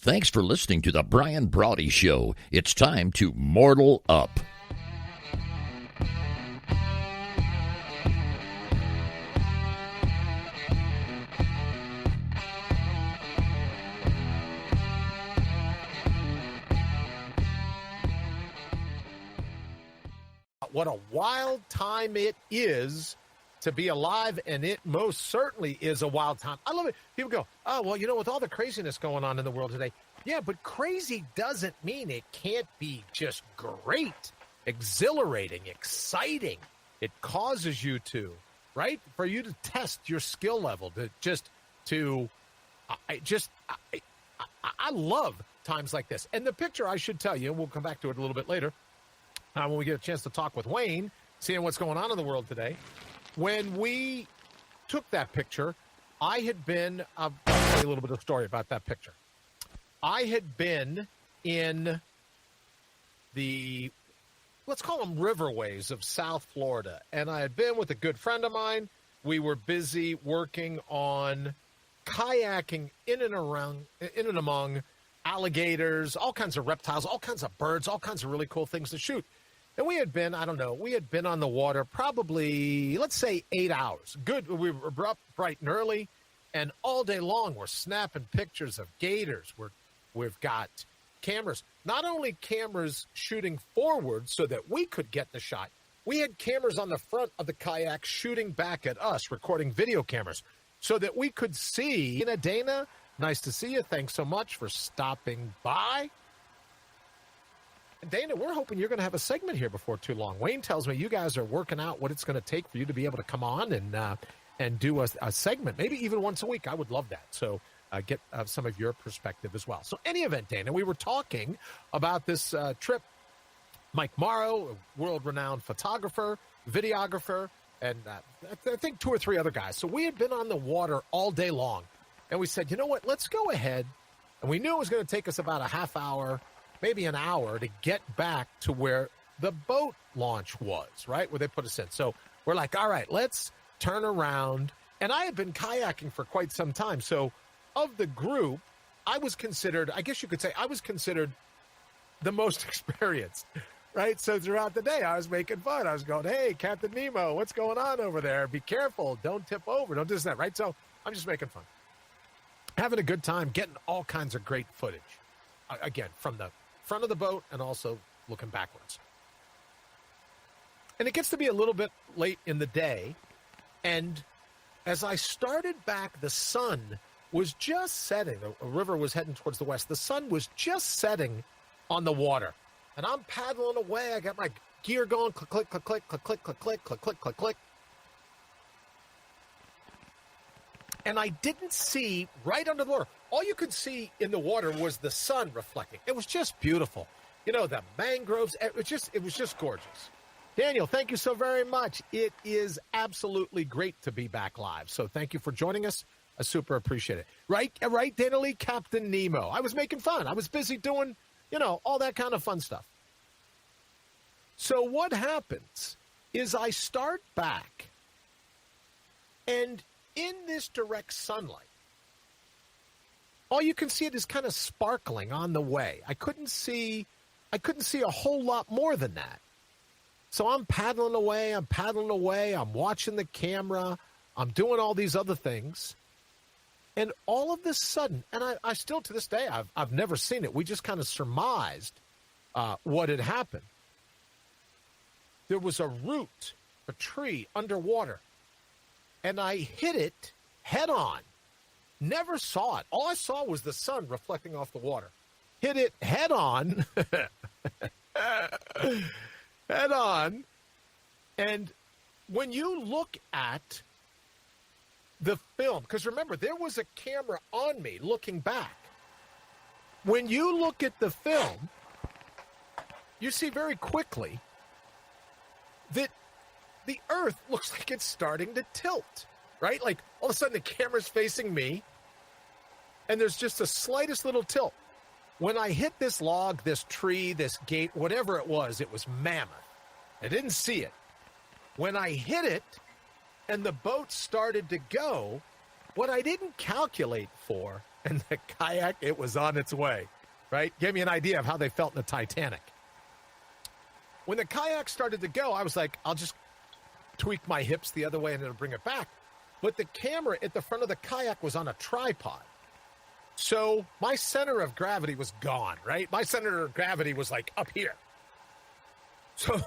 Thanks for listening to the Brian Brawdy Show. It's time to mortal up. What a wild time it is to be alive, and it most certainly is a wild time. I love it. People go, oh, well, you know, with all the craziness going on in the world today, yeah, but crazy doesn't mean it can't be just great, exhilarating, exciting. It causes you to, right? For you to test your skill level, I love times like this. And the picture, I should tell you, we'll come back to it a little bit later, when we get a chance to talk with Wayne, seeing what's going on in the world today. When we took that picture, I had been, I'll tell you a little bit of story about that picture. I had been in the, let's call them riverways of South Florida, and I had been with a good friend of mine. We were busy working on kayaking in and among alligators, all kinds of reptiles, all kinds of birds, all kinds of really cool things to shoot. And we had been, we had been on the water probably, let's say, 8 hours. Good. We were up bright and early, and all day long we're snapping pictures of gators. We've got cameras, not only cameras shooting forward so that we could get the shot. We had cameras on the front of the kayak shooting back at us, recording video cameras, so that we could see. Dana, nice to see you. Thanks so much for stopping by. Dana, we're hoping you're going to have a segment here before too long. Wayne tells me you guys are working out what it's going to take for you to be able to come on and do a segment, maybe even once a week. I would love that. So get some of your perspective as well. So any event, Dana, we were talking about this trip. Mike Morrow, a world-renowned photographer, videographer, and I think 2 or 3 other guys. So we had been on the water all day long, and we said, you know what, let's go ahead. And we knew it was going to take us about a half hour, maybe an hour to get back to where the boat launch was, right, where they put us in. So we're like, all right, let's turn around. And I had been kayaking for quite some time. So of the group, I was considered, I guess you could say, I was considered the most experienced, right? So throughout the day, I was making fun. I was going, hey, Captain Nemo, what's going on over there? Be careful. Don't tip over. Don't do this, that, right? So I'm just making fun. Having a good time, getting all kinds of great footage. Again, from the front of the boat and also looking backwards. And it gets to be a little bit late in the day. And as I started back, the sun was just setting. A river was heading towards the west. The sun was just setting on the water. And I'm paddling away. I got my gear going. Click, click, click, click, click, click, click, click, click, click, click, click. And I didn't see right under the water. All you could see in the water was the sun reflecting. It was just beautiful. You know, the mangroves. It was just gorgeous. Daniel, thank you so very much. It is absolutely great to be back live. So thank you for joining us. I super appreciate it. Right, Dana Lee, Captain Nemo. I was making fun. I was busy doing, all that kind of fun stuff. So what happens is I start back, and in this direct sunlight, all you can see it is kind of sparkling on the way. I couldn't see a whole lot more than that. So I'm paddling away, I'm watching the camera, I'm doing all these other things. And all of this sudden, and I still to this day, I've never seen it. We just kind of surmised what had happened. There was a root, a tree underwater, and I hit it head on. Never saw it. All I saw was the sun reflecting off the water. Hit it head on. Head on. And when you look at the film, because remember, there was a camera on me looking back. When you look at the film, you see very quickly that the earth looks like it's starting to tilt, right? Like all of a sudden the camera's facing me and there's just the slightest little tilt. When I hit this log, this tree, this gate, whatever it was mammoth. I didn't see it. When I hit it and the boat started to go, what I didn't calculate for, and the kayak, it was on its way, right? Gave me an idea of how they felt in the Titanic. When the kayak started to go, I was like, I'll just tweak my hips the other way and it'll bring it back. But the camera at the front of the kayak was on a tripod. So my center of gravity was gone, right? My center of gravity was like up here. So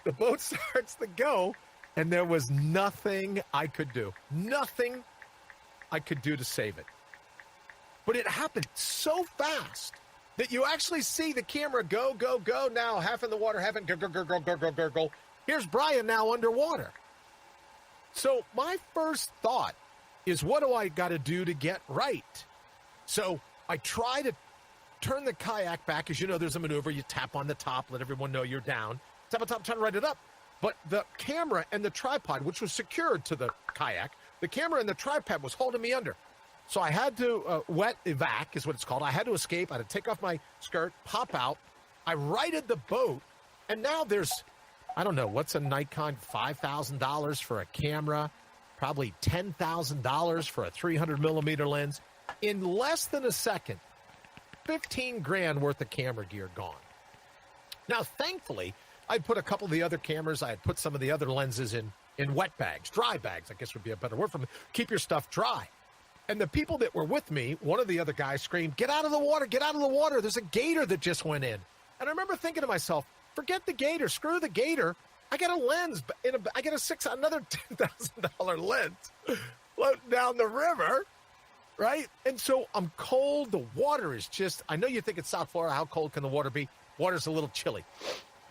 the boat starts to go, and there was nothing I could do. Nothing I could do to save it. But it happened so fast that you actually see the camera go, go, go. Now half in the water, half in gurgle, gurgle, gurgle, gurgle. Here's Brian now underwater. So my first thought is, what do I got to do to get right? So I try to turn the kayak back. As you know, there's a maneuver. You tap on the top, let everyone know you're down. Tap on top, trying to right it up. But the camera and the tripod, which was secured to the kayak, the camera and the tripod was holding me under. So I had to wet evac is what it's called. I had to escape. I had to take off my skirt, pop out. I righted the boat, and now there's, I don't know, what's a Nikon? $5,000 for a camera, probably $10,000 for a 300 millimeter lens. In less than a second, 15 grand worth of camera gear gone. Now, thankfully, I'd put a couple of the other cameras, I had put some of the other lenses in wet bags, dry bags, I guess would be a better word for me. Keep your stuff dry. And the people that were with me, one of the other guys screamed, "Get out of the water, get out of the water. There's a gator that just went in." And I remember thinking to myself, forget the gator, screw the gator. I got a lens, I got another $10,000 lens floating down the river, right? And so I'm cold. The water is just, I know you think it's South Florida. How cold can the water be? Water's a little chilly.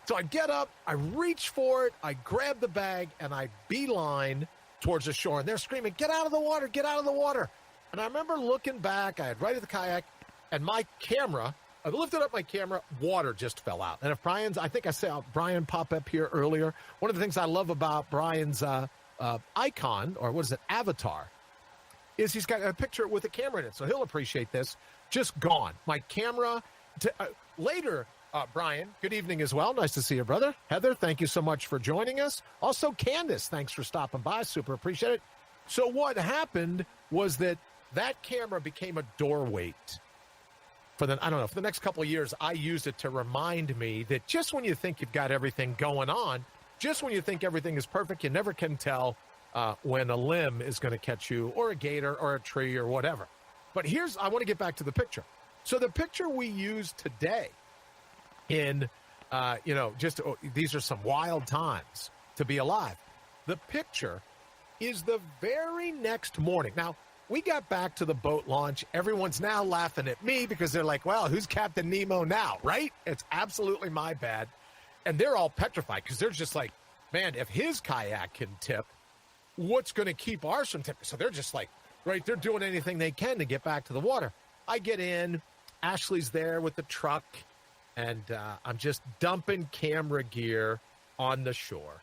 So I get up, I reach for it, I grab the bag, and I beeline towards the shore. And they're screaming, "Get out of the water, get out of the water." And I remember looking back, I had righted the kayak, and my camera, I lifted up my camera, water just fell out. And if Brian's, I think I saw Brian pop up here earlier. One of the things I love about Brian's icon, or what is it, avatar, is he's got a picture with a camera in it. So he'll appreciate this. Just gone. My camera, later, Brian, good evening as well. Nice to see you, brother. Heather, thank you so much for joining us. Also, Candace, thanks for stopping by. Super appreciate it. So what happened was that camera became a door weight. For the next couple of years, I used it to remind me that just when you think you've got everything going on, just when you think everything is perfect, you never can tell when a limb is going to catch you, or a gator, or a tree, or whatever. But I want to get back to the picture. So the picture we used today in, these are some wild times to be alive. The picture is the very next morning. Now, we got back to the boat launch. Everyone's now laughing at me because they're like, well, who's Captain Nemo now, right? It's absolutely my bad. And they're all petrified because they're just like, man, if his kayak can tip, what's going to keep ours from tipping? So they're just like, right, they're doing anything they can to get back to the water. I get in, Ashley's there with the truck, and I'm just dumping camera gear on the shore.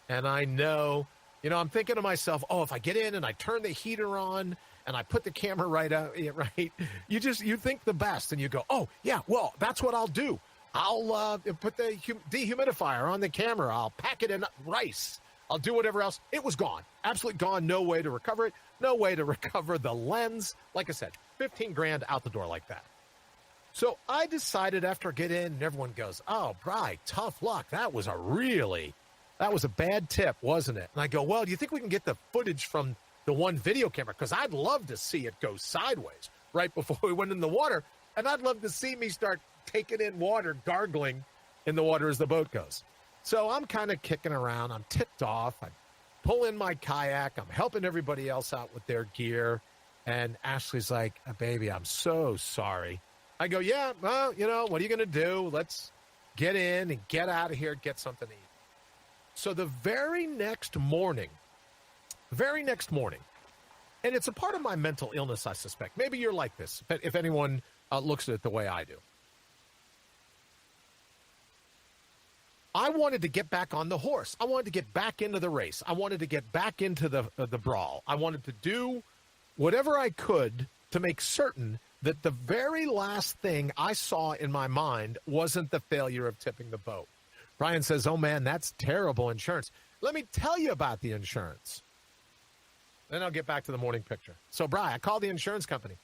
And I know, I'm thinking to myself, oh, if I get in and I turn the heater on and I put the camera right out, right? You think the best, and you go, oh, yeah, well, that's what I'll do. I'll put the dehumidifier on the camera. I'll pack it in rice. I'll do whatever else. It was gone. Absolutely gone. No way to recover it. No way to recover the lens. Like I said, 15 grand out the door like that. So I decided after I get in, and everyone goes, oh, Bri, tough luck. That was a bad tip, wasn't it? And I go, well, do you think we can get the footage from the one video camera? Because I'd love to see it go sideways right before we went in the water. And I'd love to see me start taking in water, gargling in the water as the boat goes. So I'm kind of kicking around. I'm ticked off. I pull in my kayak. I'm helping everybody else out with their gear. And Ashley's like, baby, I'm so sorry. I go, yeah, well, what are you going to do? Let's get in and get out of here, get something to eat. So the very next morning, and it's a part of my mental illness, I suspect. Maybe you're like this, if anyone looks at it the way I do. I wanted to get back on the horse. I wanted to get back into the race. I wanted to get back into the brawl. I wanted to do whatever I could to make certain that the very last thing I saw in my mind wasn't the failure of tipping the boat. Brian says, oh, man, that's terrible insurance. Let me tell you about the insurance. Then I'll get back to the morning picture. So, Brian, I called the insurance company.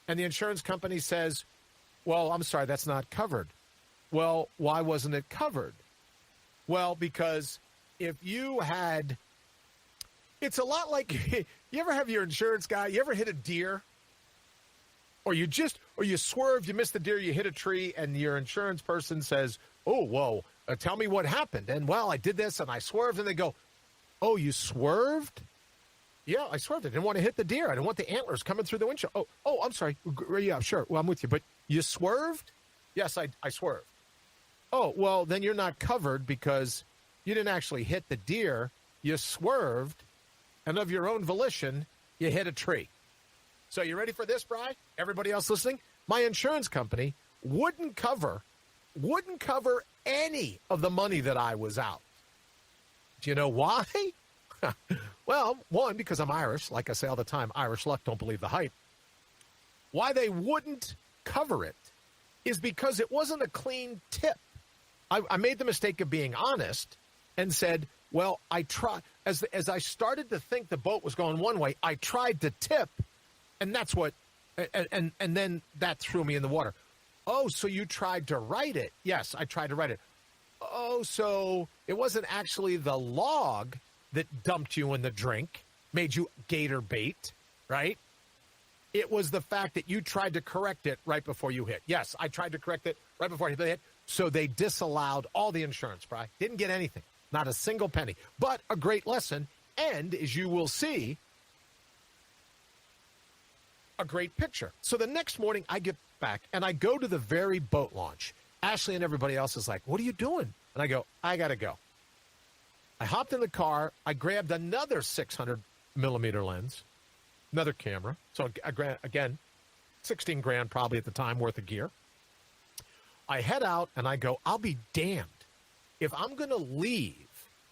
And the insurance company says, well, I'm sorry, that's not covered. Well, why wasn't it covered? Well, because if you had, it's a lot like, you ever have your insurance guy, you ever hit a deer? Or you swerved, you missed the deer, you hit a tree, and your insurance person says, oh, whoa, tell me what happened. And, well, I did this, and I swerved. And they go, oh, you swerved? Yeah, I swerved. I didn't want to hit the deer. I didn't want the antlers coming through the windshield. Oh, I'm sorry. Yeah, sure. Well, I'm with you. But you swerved? Yes, I swerved. Oh, well, then you're not covered because you didn't actually hit the deer. You swerved, and of your own volition, you hit a tree. So you ready for this, Bri? Everybody else listening? My insurance company wouldn't cover any of the money that I was out. Do you know why? Well, one, because I'm Irish. Like I say all the time, Irish luck, don't believe the hype. Why they wouldn't cover it is because it wasn't a clean tip. I made the mistake of being honest and said, well, I tried. As I started to think the boat was going one way, I tried to tip. And that's what, and then that threw me in the water. Oh, so you tried to write it? Yes, I tried to write it. Oh, so it wasn't actually the log that dumped you in the drink, made you gator bait, right? It was the fact that you tried to correct it right before you hit. Yes, I tried to correct it right before I hit. So they disallowed all the insurance, Bri. Didn't get anything, not a single penny, but a great lesson. And as you will see, a great picture. So the next morning I get back and I go to the very boat launch. Ashley and everybody else is like, what are you doing? And I go, I got to go. I hopped in the car. I grabbed another 600 millimeter lens, another camera. So again, 16 grand probably at the time worth of gear. I head out and I go, I'll be damned if I'm going to leave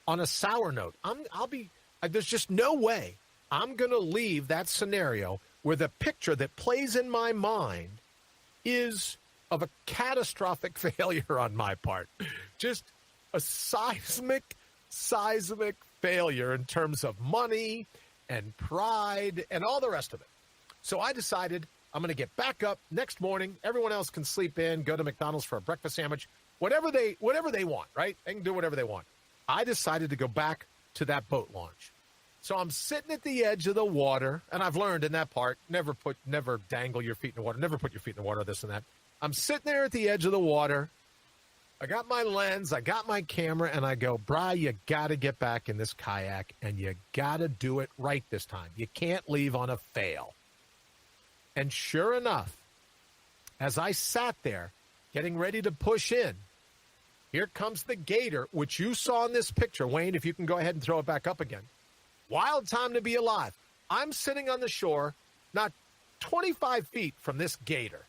on a sour note. There's just no way I'm going to leave that scenario where the picture that plays in my mind is of a catastrophic failure on my part. Just a seismic failure in terms of money and pride and all the rest of it. So I decided I'm going to get back up next morning. Everyone else can sleep in, go to McDonald's for a breakfast sandwich, whatever they want, right? They can do whatever they want. I decided to go back to that boat launch. So I'm sitting at the edge of the water, and I've learned in that part, never dangle your feet in the water, never put your feet in the water, this and that. I'm sitting there at the edge of the water. I got my lens, I got my camera, and I go, Bri, you got to get back in this kayak, and you got to do it right this time. You can't leave on a fail. And sure enough, as I sat there getting ready to push in, here comes the gator, which you saw in this picture. Wayne, if you can go ahead and throw it back up again. Wild time to be alive. I'm sitting on the shore, not 25 feet from this gator.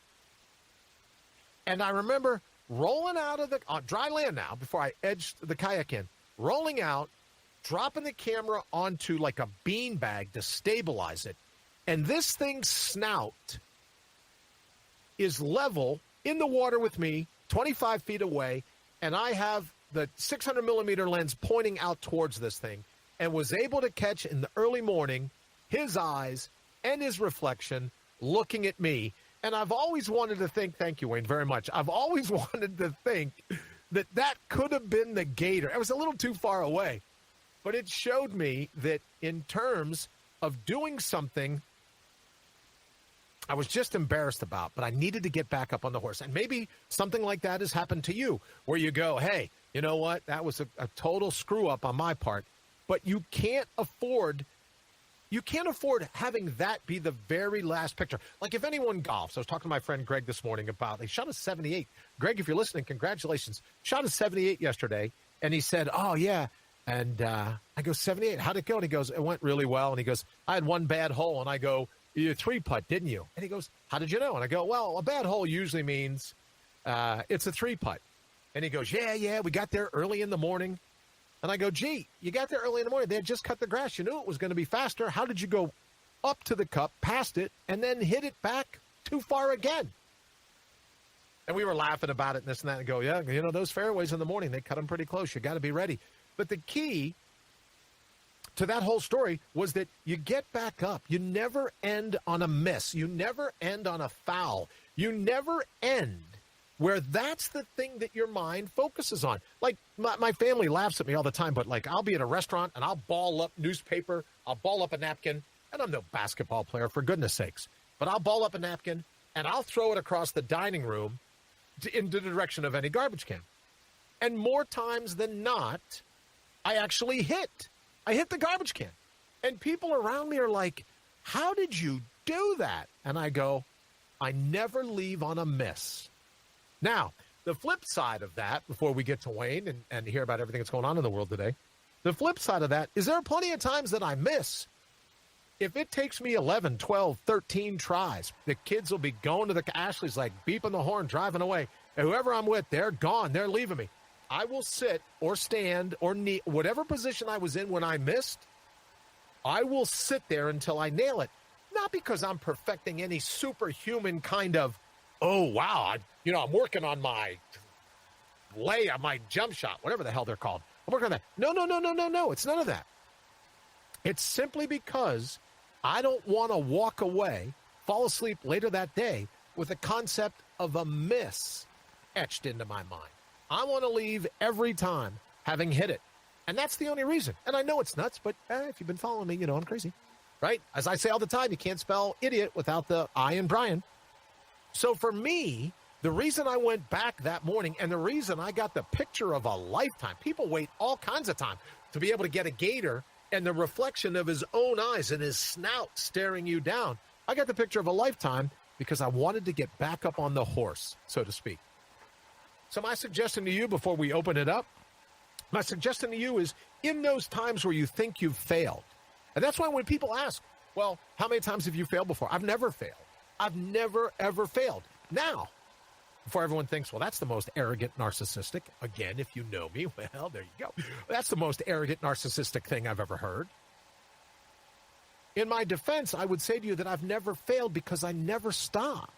And I remember rolling out of the dry land now, before I edged the kayak in, rolling out, dropping the camera onto like a bean bag to stabilize it. And this thing's snout is level in the water with me, 25 feet away, and I have the 600 millimeter lens pointing out towards this thing, and was able to catch in the early morning his eyes and his reflection looking at me. And I've always wanted to think, thank you, Wayne, very much. I've always wanted to think that could have been the gator. It was a little too far away, but it showed me that in terms of doing something I was just embarrassed about, but I needed to get back up on the horse. And maybe something like that has happened to you, where you go, hey, you know what? That was a total screw up on my part. But you can't afford having that be the very last picture. Like if anyone golfs, I was talking to my friend Greg this morning about, they shot a 78. Greg, if you're listening, congratulations. Shot a 78 yesterday. And he said, oh, yeah. And I go, 78, how'd it go? And he goes, it went really well. And he goes, I had one bad hole. And I go, you 3-putt, didn't you? And he goes, how did you know? And I go, well, a bad hole usually means it's a 3-putt. And he goes, yeah, we got there early in the morning. And I go, gee, you got there early in the morning. They had just cut the grass. You knew it was going to be faster. How did you go up to the cup, past it, and then hit it back too far again? And we were laughing about it and this and that and go, yeah, those fairways in the morning, they cut them pretty close. You got to be ready. But the key to that whole story was that you get back up. You never end on a miss. You never end on a foul. You never end where that's the thing that your mind focuses on. Like, my family laughs at me all the time, but, like, I'll be at a restaurant, and I'll ball up newspaper, I'll ball up a napkin, and I'm no basketball player, for goodness sakes, but I'll ball up a napkin, and I'll throw it across the dining room into the direction of any garbage can. And more times than not, I actually hit. I hit the garbage can. And people around me are like, how did you do that? And I go, I never leave on a miss. Now, the flip side of that, before we get to Wayne and hear about everything that's going on in the world today, the flip side of that is there are plenty of times that I miss. If it takes me 11, 12, 13 tries, the kids will be going to Ashley's like beeping the horn, driving away. And whoever I'm with, they're gone. They're leaving me. I will sit or stand or knee, whatever position I was in when I missed, I will sit there until I nail it. Not because I'm perfecting any superhuman kind of, oh, wow, I'm working on my layup, my jump shot, whatever the hell they're called. I'm working on that. No. It's none of that. It's simply because I don't want to walk away, fall asleep later that day with the concept of a miss etched into my mind. I want to leave every time having hit it. And that's the only reason. And I know it's nuts, but if you've been following me, you know I'm crazy, right? As I say all the time, you can't spell idiot without the I in Brian. So for me, the reason I went back that morning and the reason I got the picture of a lifetime, people wait all kinds of time to be able to get a gator and the reflection of his own eyes and his snout staring you down. I got the picture of a lifetime because I wanted to get back up on the horse, so to speak. So my suggestion to you before we open it up, my suggestion to you is in those times where you think you've failed. And that's why when people ask, well, how many times have you failed before? I've never failed. I've never, ever failed. Now, before everyone thinks, well, that's the most arrogant, narcissistic. Again, if you know me, well, there you go. That's the most arrogant, narcissistic thing I've ever heard. In my defense, I would say to you that I've never failed because I never stopped.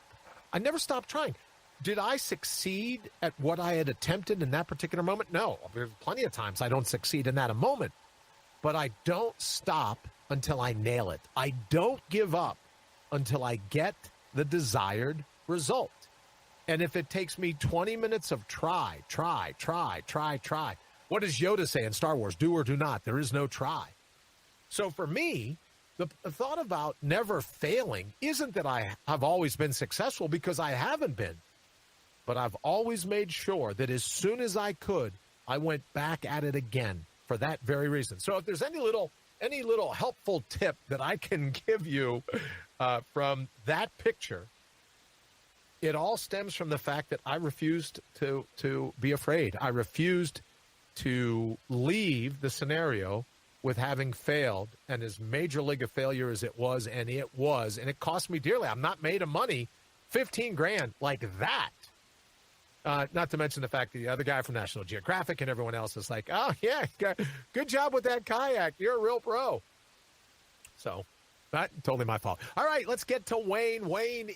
I never stopped trying. Did I succeed at what I had attempted in that particular moment? No. There's plenty of times I don't succeed in that moment. But I don't stop until I nail it. I don't give up until I get the desired result. And if it takes me 20 minutes of try. What does Yoda say in Star Wars? Do or do not. There is no try. So for me, the thought about never failing isn't that I have always been successful, because I haven't been. But I've always made sure that as soon as I could, I went back at it again for that very reason. So if there's any little helpful tip that I can give you from that picture, it all stems from the fact that I refused to be afraid. I refused to leave the scenario with having failed, and as major league a failure as it was, and it cost me dearly. I'm not made of money, $15,000 like that. Not to mention the fact that the other guy from National Geographic and everyone else is like, oh, yeah, good job with that kayak. You're a real pro. So, that's totally my fault. All right, let's get to Wayne. Wayne,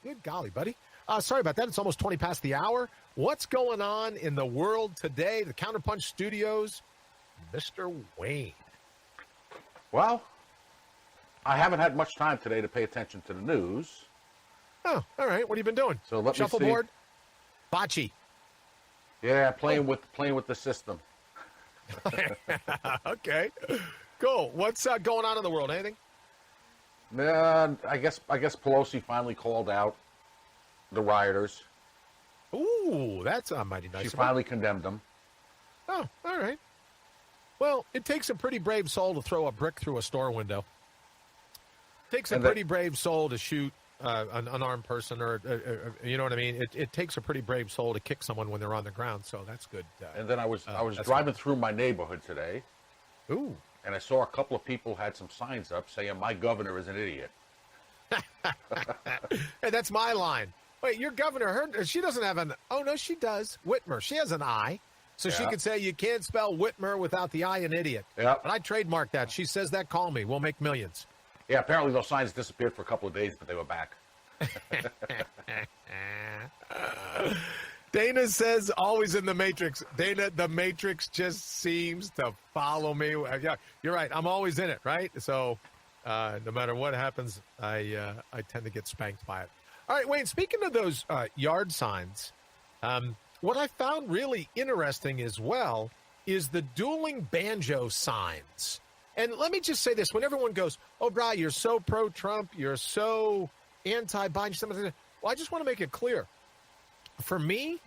good golly, buddy. Sorry about that. It's almost 20 past the hour. What's going on in the world today? The Counterpunch Studios, Mr. Wayne. Well, I haven't had much time today to pay attention to the news. Oh, all right. What have you been doing? So let Shuffleboard? me see. Bocce. Yeah, playing with the system. Okay, cool. What's going on in the world? Anything? I guess Pelosi finally called out the rioters. Ooh, that's mighty nice. She finally condemned them. Oh, all right. Well, it takes a pretty brave soul to throw a brick through a store window. It takes a pretty brave soul to shoot an unarmed person, or you know what I mean? It takes a pretty brave soul to kick someone when they're on the ground, so that's good. And then I was driving through my neighborhood today. Ooh. And I saw a couple of people had some signs up saying, my governor is an idiot. Hey, that's my line. Wait, your governor, she doesn't have an, oh, no, she does. Whitmer, she has an I. So she could say you can't spell Whitmer without the I in idiot. Yeah. But I trademark that. She says that, call me. We'll make millions. Yeah, apparently those signs disappeared for a couple of days, but they were back. Dana says always in the Matrix. Dana, the Matrix just seems to follow me. Yeah, you're right. I'm always in it, right? So no matter what happens, I tend to get spanked by it. All right, Wayne, speaking of those yard signs, what I found really interesting as well is the dueling banjo signs. And let me just say this. When everyone goes, oh, Bri, you're so pro-Trump, you're so anti-Biden, well, I just want to make it clear. For me,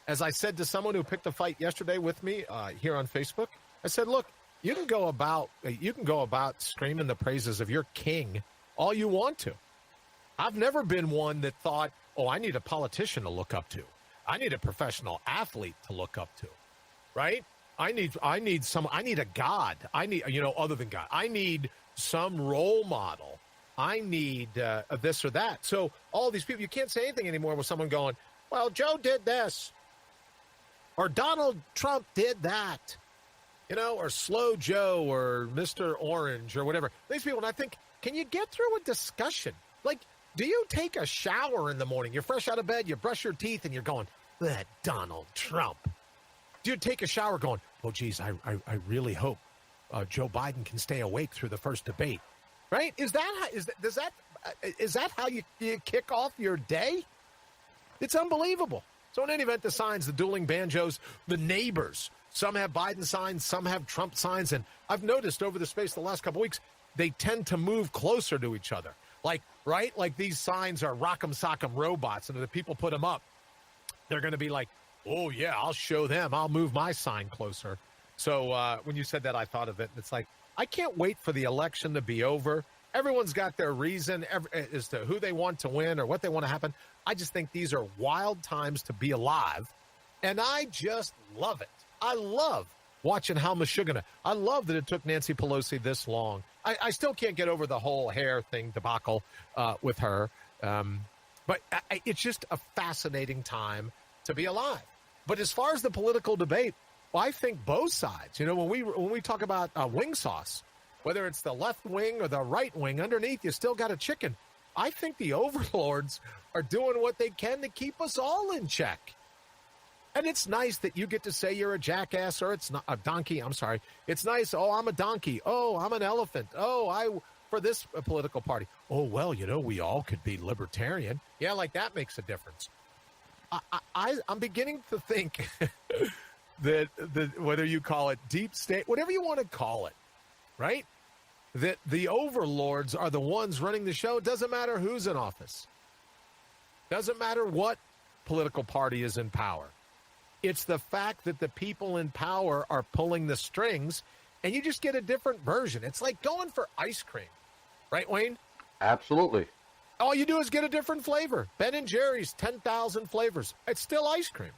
as I said to someone who picked a fight yesterday with me here on Facebook, I said, look, you can go about screaming the praises of your king all you want to. I've never been one that thought, oh, I need a politician to look up to. I need a professional athlete to look up to, right? I need a God. I need, other than God, I need some role model. I need this or that. So all these people, you can't say anything anymore with someone going, well, Joe did this, or Donald Trump did that, or Slow Joe, or Mr. Orange, or whatever. These people, and I think, can you get through a discussion? Like, do you take a shower in the morning? You're fresh out of bed, you brush your teeth, and you're going, that Donald Trump. Do you take a shower going, oh, geez, I really hope Joe Biden can stay awake through the first debate, right? Is that how you kick off your day? It's unbelievable. So in any event, the signs, the dueling banjos, the neighbors, some have Biden signs, some have Trump signs. And I've noticed over the space of the last couple of weeks, they tend to move closer to each other. Like, right? Like these signs are rock'em sock'em robots. And if the people put them up, they're going to be like, oh, yeah, I'll show them. I'll move my sign closer. So when you said that, I thought of it. It's like, I can't wait for the election to be over. Everyone's got their reason as to who they want to win or what they want to happen. I just think these are wild times to be alive, and I just love it. I love watching how Michigan. I love that it took Nancy Pelosi this long. I still can't get over the whole hair thing debacle with her, but it's just a fascinating time to be alive. But as far as the political debate, well, I think both sides. When we talk about wing sauce, whether it's the left wing or the right wing, underneath you still got a chicken. I think the overlords are doing what they can to keep us all in check. And it's nice that you get to say you're a jackass or it's not a donkey. I'm sorry. It's nice. Oh, I'm a donkey. Oh, I'm an elephant. Oh, for this political party. Oh, well, we all could be libertarian. Yeah, like that makes a difference. I'm beginning to think that whether you call it deep state, whatever you want to call it, right? That the overlords are the ones running the show. It doesn't matter who's in office. Doesn't matter what political party is in power. It's the fact that the people in power are pulling the strings, and you just get a different version. It's like going for ice cream. Right, Wayne? Absolutely. All you do is get a different flavor. Ben & Jerry's, 10,000 flavors. It's still ice cream.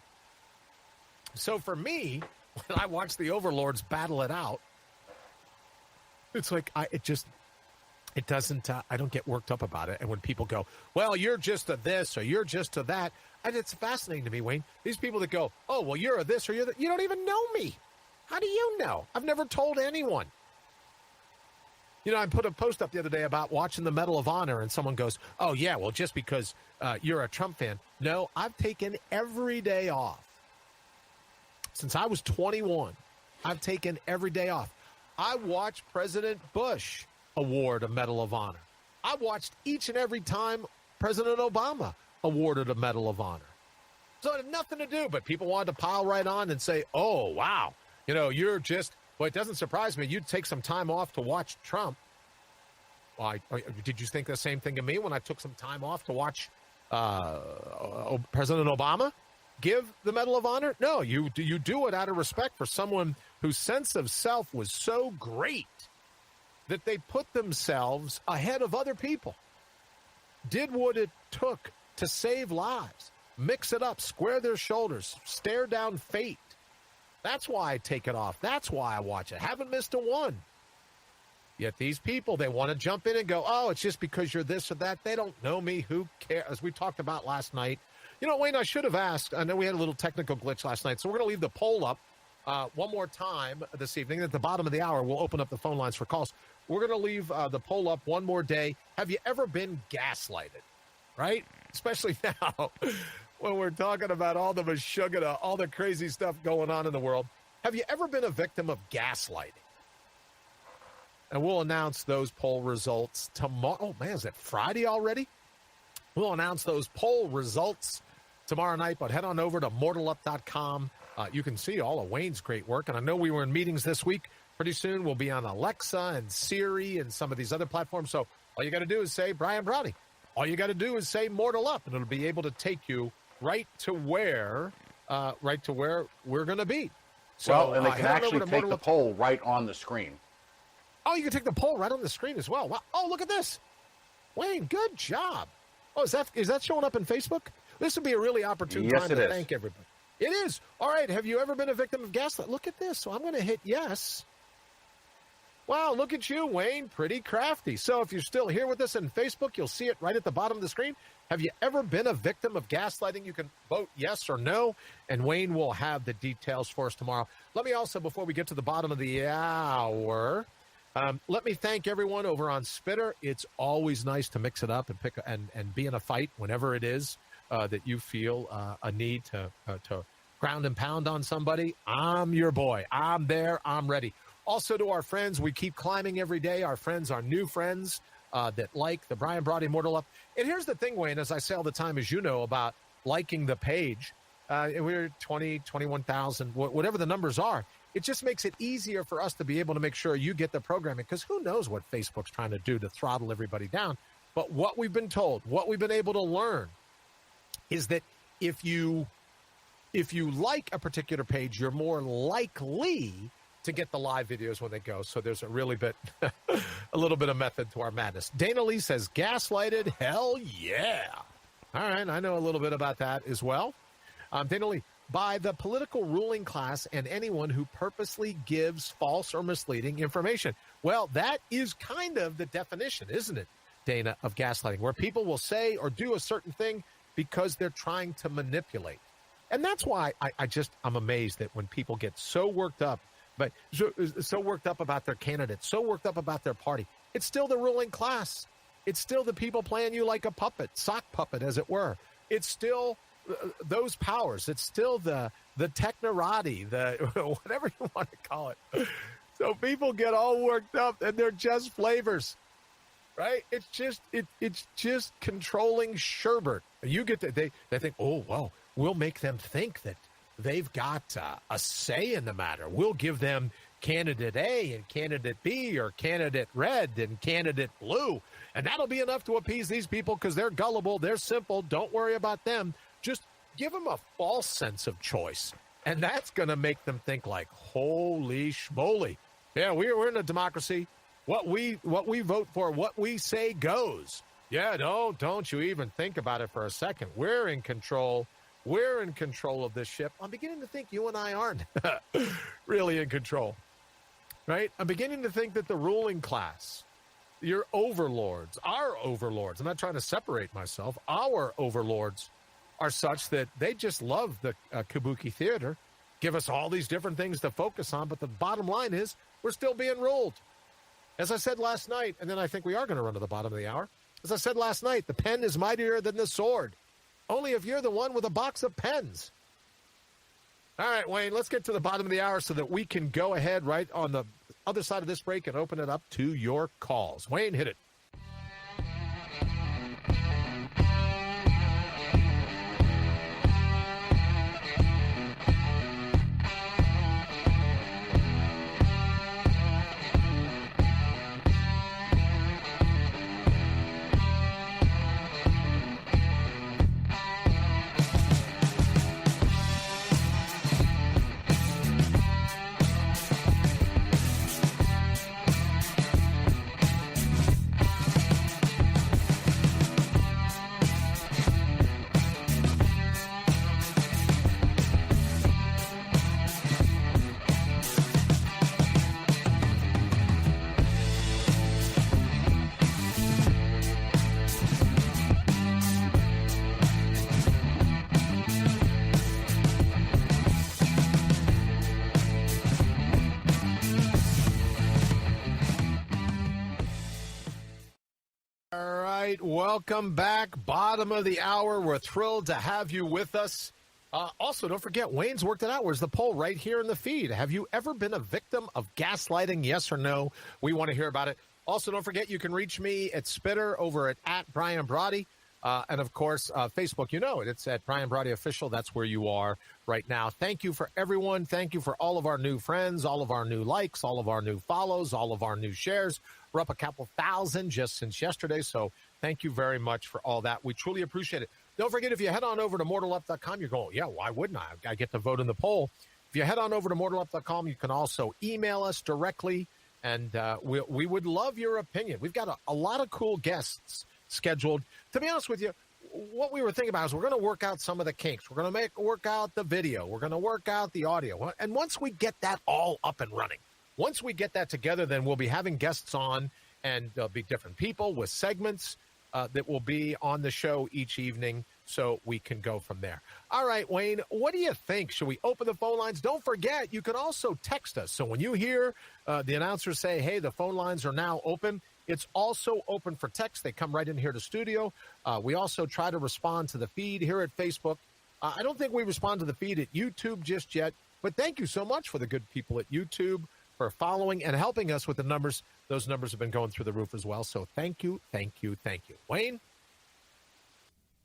So for me, when I watch the overlords battle it out, it's like I don't get worked up about it. And when people go, well, you're just a this or you're just a that, and it's fascinating to me, Wayne. These people that go, oh, well, you're a this or you're that, you don't even know me. How do you know? I've never told anyone. I put a post up the other day about watching the Medal of Honor, and someone goes, oh, yeah, well, just because you're a Trump fan. No, I've taken every day off. Since I was 21, I've taken every day off. I watched President Bush award a Medal of Honor. I watched each and every time President Obama awarded a Medal of Honor. So it had nothing to do, but people wanted to pile right on and say, oh, wow, you're just, well, it doesn't surprise me. You'd take some time off to watch Trump. Well, did you think the same thing of me when I took some time off to watch President Obama give the Medal of Honor? No, you do it out of respect for someone whose sense of self was so great that they put themselves ahead of other people, did what it took to save lives, mix it up, square their shoulders, stare down fate. That's why I take it off. That's why I watch it. Haven't missed a one. Yet these people, they want to jump in and go, oh, it's just because you're this or that. They don't know me. Who cares? As we talked about last night. Wayne, I should have asked. I know we had a little technical glitch last night, so we're going to leave the poll up one more time this evening. At the bottom of the hour, we'll open up the phone lines for calls. We're going to leave the poll up one more day. Have you ever been gaslighted? Right? Especially now when we're talking about all the mashugada, all the crazy stuff going on in the world. Have you ever been a victim of gaslighting? And we'll announce those poll results tomorrow. Oh, man, is it Friday already? We'll announce those poll results tomorrow night, but head on over to mortalup.com. You can see all of Wayne's great work. And I know we were in meetings this week. Pretty soon we'll be on Alexa and Siri and some of these other platforms. So all you got to do is say Brian Brawdy. All you got to do is say Mortal Up, and it'll be able to take you right to where we're going to be. So, well, and they can actually take the poll right on the screen. Oh, you can take the poll right on the screen as well. Wow. Oh, look at this. Wayne, good job. Oh, is that showing up in Facebook? This would be a really opportune time to thank everybody. It is. All right. Have you ever been a victim of gaslight? Look at this. So I'm going to hit yes. Wow, look at you, Wayne. Pretty crafty. So if you're still here with us on Facebook, you'll see it right at the bottom of the screen. Have you ever been a victim of gaslighting? You can vote yes or no, and Wayne will have the details for us tomorrow. Let me also, before we get to the bottom of the hour, let me thank everyone over on Spitter. It's always nice to mix it up and pick and be in a fight whenever it is that you feel a need to ground and pound on somebody. I'm your boy. I'm there. I'm ready. Also to our friends, we keep climbing every day. Our friends, our new friends that like the Brian Brawdy Mortal Up. And here's the thing, Wayne, as I say all the time, as you know, about liking the page. We're 20, 21,000, whatever the numbers are. It just makes it easier for us to be able to make sure you get the programming, because who knows what Facebook's trying to do to throttle everybody down. But what we've been told, what we've been able to learn is that if you like a particular page, you're more likely to get the live videos when they go. So there's a little bit of method to our madness. Dana Lee says, gaslighted, hell yeah. All right, I know a little bit about that as well. Dana Lee, by the political ruling class and anyone who purposely gives false or misleading information. Well, that is kind of the definition, isn't it, Dana, of gaslighting, where people will say or do a certain thing because they're trying to manipulate. And that's why I'm amazed that when people get so worked up, but so worked up about their candidate, so worked up about their party, it's still the ruling class. It's still the people playing you like a puppet, sock puppet, as it were. It's still those powers. It's still the technorati, the whatever you want to call it. So people get all worked up, and they're just flavors, right? It's just controlling sherbet. You get they think, oh well, we'll make them think that they've got a say in the matter. We'll give them candidate A and candidate B, or candidate red and candidate blue, and that'll be enough to appease these people because they're gullible, they're simple. Don't worry about them. Just give them a false sense of choice, and that's going to make them think like, holy schmoly. Yeah, we're in a democracy. What we vote for, what we say goes. Yeah, don't you even think about it for a second. We're in control. We're in control of this ship. I'm beginning to think you and I aren't really in control, right? I'm beginning to think that the ruling class, your overlords, our overlords, I'm not trying to separate myself, our overlords are such that they just love the kabuki theater, give us all these different things to focus on, but the bottom line is we're still being ruled. As I said last night, and then I think we are going to run to the bottom of the hour, as I said last night, the pen is mightier than the sword. Only if you're the one with a box of pens. All right, Wayne, let's get to the bottom of the hour so that we can go ahead right on the other side of this break and open it up to your calls. Wayne, hit it. welcome back. Bottom of the hour. We're thrilled to have you with us. Also, don't forget, Wayne's worked it out. Where's the poll? Right here in the feed. Have you ever been a victim of gaslighting? Yes or no? We want to hear about it. Also, don't forget, you can reach me at Spitter over at Brian Brawdy. And, of course, Facebook, you know it. It's at Brian Brawdy Official. That's where you are right now. Thank you for everyone. Thank you for all of our new friends, all of our new likes, all of our new follows, all of our new shares. We're up a couple thousand just since yesterday, so thank you very much for all that. We truly appreciate it. Don't forget, if you head on over to mortalup.com, you're going, yeah, why wouldn't I? I get to vote in the poll. If you head on over to mortalup.com, you can also email us directly, and we would love your opinion. We've got a lot of cool guests scheduled. To be honest with you, what we were thinking about is we're going to work out some of the kinks. We're going to work out the video. We're going to work out the audio. And once we get that all up and running, once we get that together, then we'll be having guests on, and there'll be different people with segments that will be on the show each evening, so we can go from there. All right, Wayne, what do you think? Should we open the phone lines? Don't forget, you can also text us. So when you hear the announcer say, hey, the phone lines are now open, it's also open for text. They come right in here to studio. We also try to respond to the feed here at Facebook. I don't think we respond to the feed at YouTube just yet, but thank you so much for the good people at YouTube for following and helping us with the numbers. Those numbers have been going through the roof as well. So thank you, thank you, thank you. Wayne?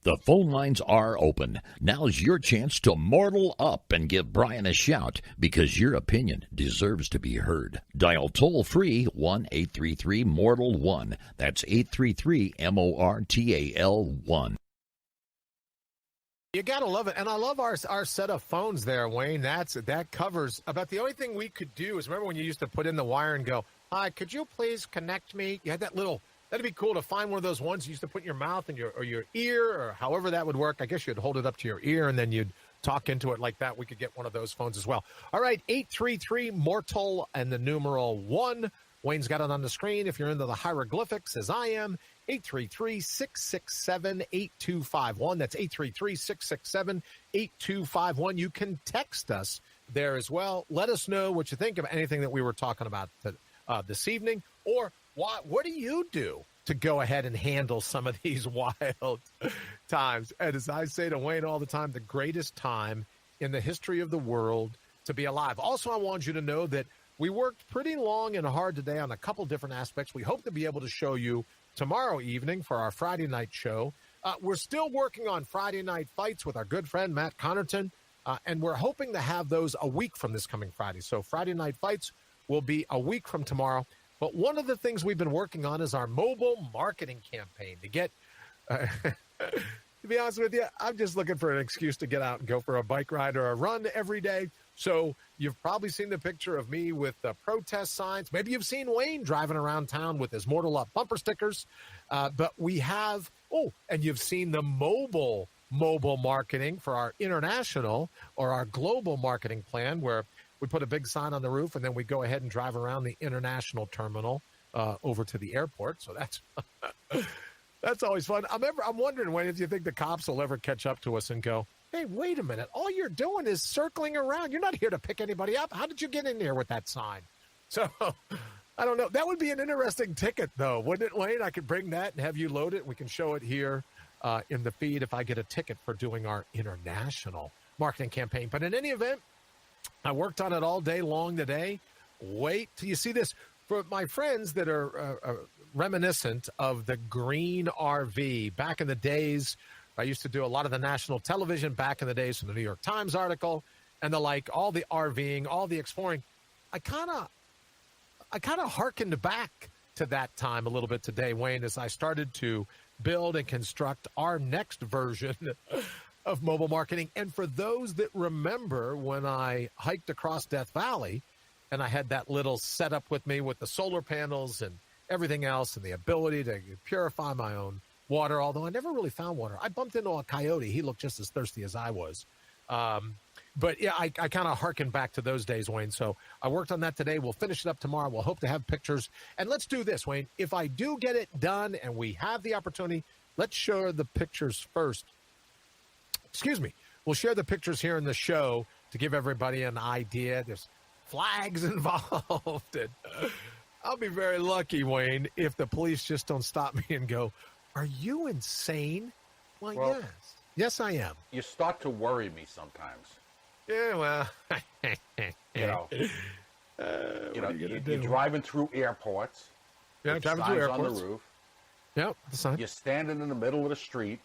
The phone lines are open. Now's your chance to mortal up and give Brian a shout, because your opinion deserves to be heard. Dial toll-free 1-833-MORTAL-1. That's 833-MORTAL-1. You got to love it. And I love our set of phones there, Wayne. That covers about the only thing we could do is, remember when you used to put in the wire and go, hi, could you please connect me? You had that little, that'd be cool to find one of those ones you used to put in your mouth and your ear, or however that would work. I guess you'd hold it up to your ear and then you'd talk into it like that. We could get one of those phones as well. All right, 833-MORTAL and the numeral 1. Wayne's got it on the screen. If you're into the hieroglyphics, as I am, 833-667-8251. That's 833-667-8251. You can text us there as well. Let us know what you think of anything that we were talking about this evening, or what do you do to go ahead and handle some of these wild times? And as I say to Wayne all the time, the greatest time in the history of the world to be alive. Also, I want you to know that we worked pretty long and hard today on a couple different aspects. We hope to be able to show you tomorrow evening for our Friday night show. We're still working on Friday night fights with our good friend Matt Connerton, and we're hoping to have those a week from this coming Friday. So Friday night fights will be a week from tomorrow. But one of the things we've been working on is our mobile marketing campaign to get, to be honest with you, I'm just looking for an excuse to get out and go for a bike ride or a run every day. So you've probably seen the picture of me with the protest signs. Maybe you've seen Wayne driving around town with his Mortal Up bumper stickers. But we have, and you've seen the mobile marketing for our international or our global marketing plan, where we put a big sign on the roof and then we go ahead and drive around the international terminal over to the airport. So that's always fun. I'm wondering, Wayne, if you think the cops will ever catch up to us and go, hey, wait a minute. All you're doing is circling around. You're not here to pick anybody up. How did you get in here with that sign? So I don't know. That would be an interesting ticket, though, wouldn't it, Wayne? I could bring that and have you load it. We can show it here in the feed if I get a ticket for doing our international marketing campaign. But in any event, I worked on it all day long today. Wait till you see this. For my friends that are reminiscent of the green RV, back in the days, I used to do a lot of the national television back in the days from the New York Times article and the like, all the RVing, all the exploring. I kind of hearkened back to that time a little bit today, Wayne, as I started to build and construct our next version of mobile marketing. And for those that remember when I hiked across Death Valley and I had that little setup with me with the solar panels and everything else and the ability to purify my own water, although I never really found water. I bumped into a coyote. He looked just as thirsty as I was. But yeah, I kind of harken back to those days, Wayne. So I worked on that today. We'll finish it up tomorrow. We'll hope to have pictures. And let's do this, Wayne. If I do get it done and we have the opportunity, let's share the pictures first. Excuse me. We'll share the pictures here in the show to give everybody an idea. There's flags involved. And I'll be very lucky, Wayne, if the police just don't stop me and go, Are you insane? Well, Well, yes. Yes, I am. You start to worry me sometimes. Yeah, well. You know, you're driving through airports. Yeah, with driving through signs airports. on the roof. Yep, the sign. You're standing in the middle of the street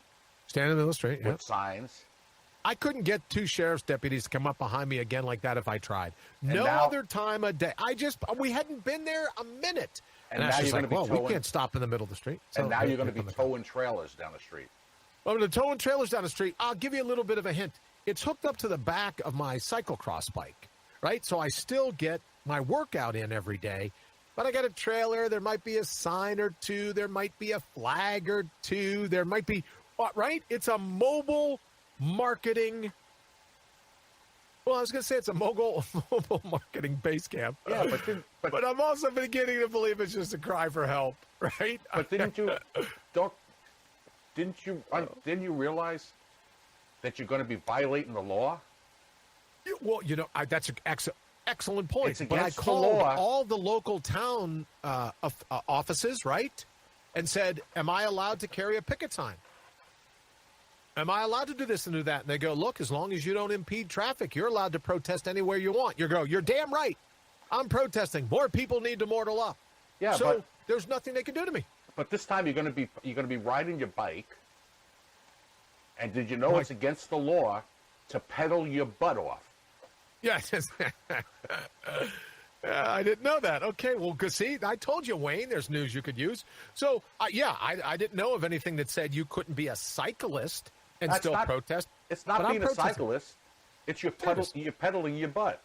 Standing in the middle of the street, with signs. I couldn't get two sheriff's deputies to come up behind me again like that if I tried. No now- other time of day. We hadn't been there a minute. And I now was you're like, going to be we towing. can't stop in the middle of the street. And So now you're going to here be come the towing trailers down the street. Well, the towing trailers down the street, I'll give you a little bit of a hint. It's hooked up to the back of my cyclocross bike, right? So I still get my workout in every day, but I got a trailer. There might be a sign or two. There might be a flag or two. There might be, right? It's a mobile marketing. Well, I was going to say it's a mobile marketing base camp. Yeah, but I'm also beginning to believe it's just a cry for help, right? But didn't you realize that you're going to be violating the law? Well, that's an excellent point. It's But I against the called law. all the local town offices, right, and said, "Am I allowed to carry a picket sign? Am I allowed to do this and do that?" And they go, "Look, as long as you don't impede traffic, you're allowed to protest anywhere you want." You're damn right. I'm protesting. More people need to mortal up. Yeah, so but there's nothing they can do to me. But this time you're going to be riding your bike, and did you know it's against the law to pedal your butt off? Yes. I didn't know that. Okay, well, see, I told you, Wayne, there's news you could use. So, I didn't know of anything that said you couldn't be a cyclist and That's still not- protest. It's not But I'm being a protesting. cyclist. It's you're pedaling your butt.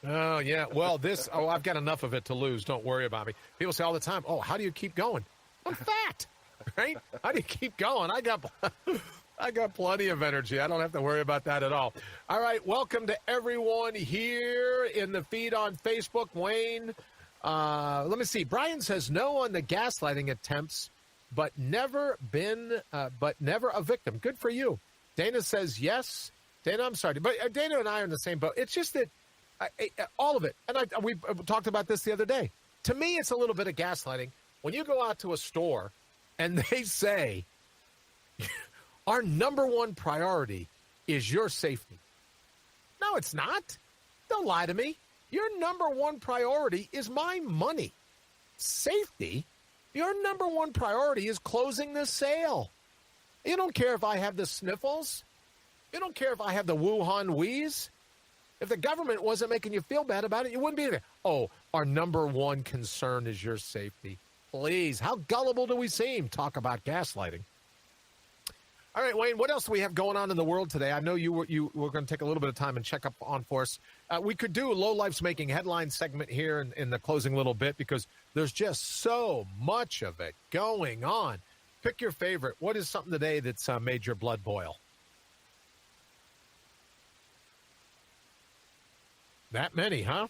Oh, yeah. Well, I've got enough of it to lose. Don't worry about me. People say all the time, "Oh, how do you keep going?" I'm fat, right? How do you keep going? I got plenty of energy. I don't have to worry about that at all. All right, welcome to everyone here in the feed on Facebook. Wayne, let me see. Brian says no on the gaslighting attempts, but never a victim. Good for you. Dana says yes. Dana, I'm sorry, but Dana and I are in the same boat. It's just that all of it, and we talked about this the other day. To me, it's a little bit of gaslighting. When you go out to a store and they say, our number one priority is your safety. No, it's not. Don't lie to me. Your number one priority is my money. Safety? Your number one priority is closing the sale. You don't care if I have the sniffles. You don't care if I have the Wuhan wheeze. If the government wasn't making you feel bad about it, you wouldn't be there. Oh, our number one concern is your safety. Please, how gullible do we seem? Talk about gaslighting. All right, Wayne, what else do we have going on in the world today? I know you were going to take a little bit of time and check up on for us. We could do a Low Life's Making Headlines segment here in the closing little bit because there's just so much of it going on. Pick your favorite. What is something today that's made your blood boil? That many, huh?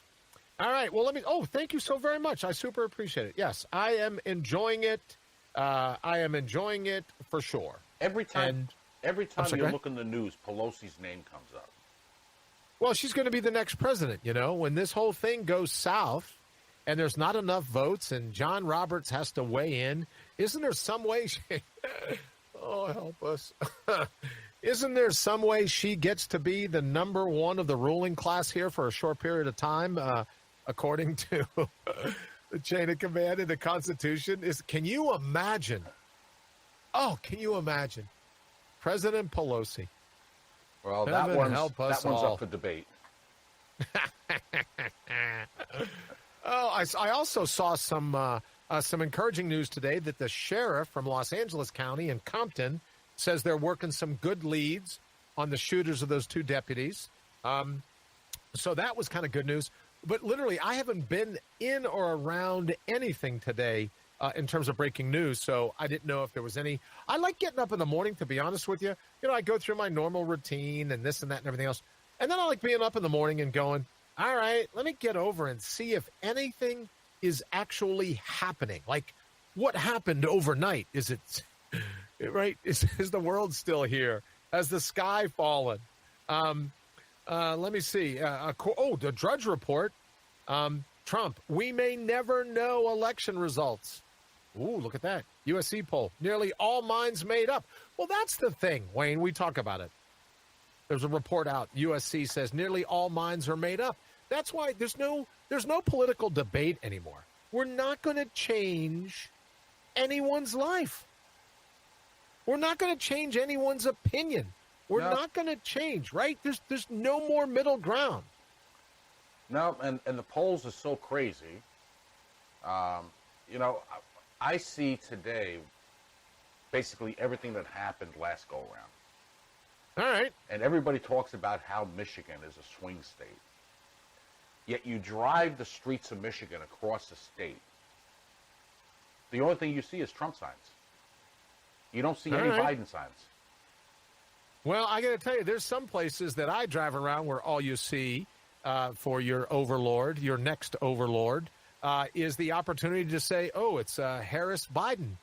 All right, well, thank you so very much. I super appreciate it. Yes, I am enjoying it. I am enjoying it for sure. Every time you look in the news, Pelosi's name comes up. Well, she's going to be the next president, when this whole thing goes south and there's not enough votes and John Roberts has to weigh in. Isn't there some way oh, help us. Isn't there some way she gets to be the number one of the ruling class here for a short period of time, according to the chain of command in the Constitution? Can you imagine? Oh, can you imagine? President Pelosi. Well, Heaven that one's all. up for debate. I also saw some encouraging news today that the sheriff from Los Angeles County in Compton says they're working some good leads on the shooters of those two deputies. So that was kind of good news. But literally, I haven't been in or around anything today in terms of breaking news, so I didn't know if there was any. I like getting up in the morning, to be honest with you. I go through my normal routine and this and that and everything else. And then I like being up in the morning and going, all right, let me get over and see if anything is actually happening. Like, what happened overnight? Is it, right? Is the world still here? Has the sky fallen? Let me see. The Drudge Report. Trump, we may never know election results. Ooh, look at that. USC poll. Nearly all minds made up. Well, that's the thing, Wayne. We talk about it. There's a report out. USC says nearly all minds are made up. That's why there's no political debate anymore. We're not going to change anyone's life. We're not going to change anyone's opinion. We're not going to change, right? There's no more middle ground. No, and the polls are so crazy. I see today basically everything that happened last go-around. All right. And everybody talks about how Michigan is a swing state. Yet you drive the streets of Michigan across the state, the only thing you see is Trump signs. You don't see any Biden signs. Well, I got to tell you, there's some places that I drive around where all you see for your overlord, your next overlord, is the opportunity to say, oh, it's Harris-Biden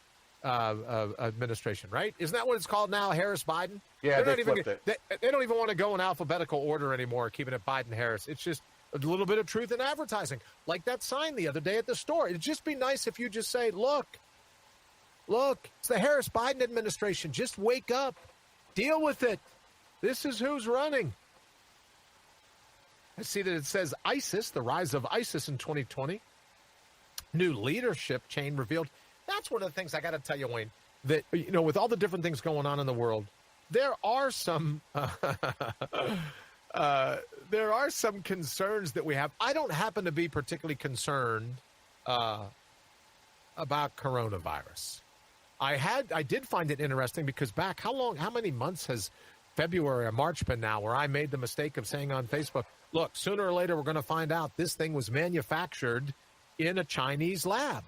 administration, right? Isn't that what it's called now, Harris-Biden? Yeah, they flipped it. They don't even want to go in alphabetical order anymore, keeping it Biden-Harris. It's just a little bit of truth in advertising, like that sign the other day at the store. It'd just be nice if you just say, look, it's the Harris-Biden administration. Just wake up. Deal with it. This is who's running. I see that it says ISIS, the rise of ISIS in 2020. New leadership chain revealed. That's one of the things I got to tell you, Wayne, that, with all the different things going on in the world, there are some concerns that we have. I don't happen to be particularly concerned about coronavirus. I did find it interesting because back, how many months has February or March been now where I made the mistake of saying on Facebook, look, sooner or later we're going to find out this thing was manufactured in a Chinese lab.